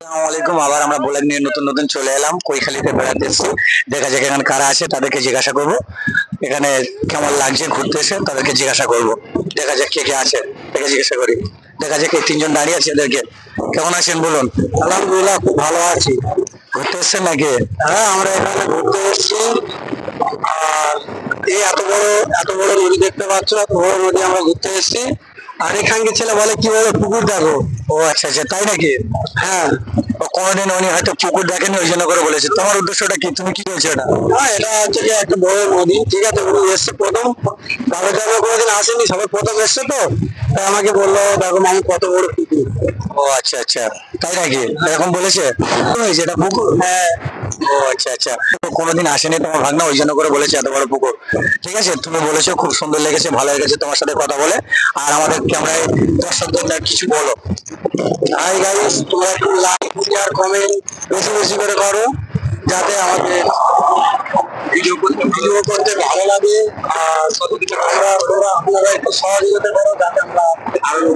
আসসালামাইকুম। আবার আমরা ব্লগ নিয়ে নতুন নতুন চলে এলাম। কৈখালীতে বেড়াতে এসেছি। দেখা যাক এখানে কারা আছে, তাদেরকে জিজ্ঞাসা করব এখানে কেমন লাগছে ঘুরতে এসে, তাদেরকে জিজ্ঞাসা করব। দেখা যাক কে কে আছে, তাকে জিজ্ঞাসা করি। দেখা যাক এই তিনজন দাঁড়িয়ে আছে, এদেরকে কেমন আছেন বলুন। আলহামদুলিল্লাহ, খুব ভালো আছি। ঘুরতে এসছেন নাকি? হ্যাঁ, আমরা এখানে ঘুরতে এসেছি। আর এই এত বড় নদী দেখতে পাচ্ছ, এত বড় নদী আমরা ঘুরতে এসেছি। আর এখানকার ছেলে বলে কি বলে পুকুর দেখো। ও আচ্ছা আচ্ছা, তাই নাকি? হ্যাঁ। ও কোনোদিন উনি হয়তো পুকুর দেখেনি, ওই জন্য করে বলেছে। তোমার উদ্দেশ্যটা কি, তুমি কি বলছো এটা? হ্যাঁ, এটা হচ্ছে কি একটা বড় নদী, ঠিক আছে। উনি এসছে প্রথম, তাদের জন্য কোনোদিন আসেনি, সবাই প্রথম এসছে তো। তাই আমাকে বললো দেখো মামু কত বড় পুকুর। ও আচ্ছা আচ্ছা, তাই নাকি? এরকম বলেছে? হয়েছে এটা পুকুর? হ্যাঁ। ও আচ্ছা আচ্ছা, তো কোনোদিন আসেনি তোমার ভাগনা, ওই জন্য করে বলেছে এত বড় পুকুর। ঠিক আছে, তুমি বলেছো, খুব সুন্দর লেগেছে, ভালো লেগেছে তোমার সাথে কথা বলে। আর আমাদের ক্যামেরায় দর্শকদের কিছু বলো। হাই গাইস, তোমরা একটু লাইক শেয়ার কমেন্ট বেশি বেশি করে করো, যাতে আমাদের ভিডিও করতে ভালো লাগে। আর তোমরা আপনারা একটু সহযোগিতা করো, যাতে আমরা আরো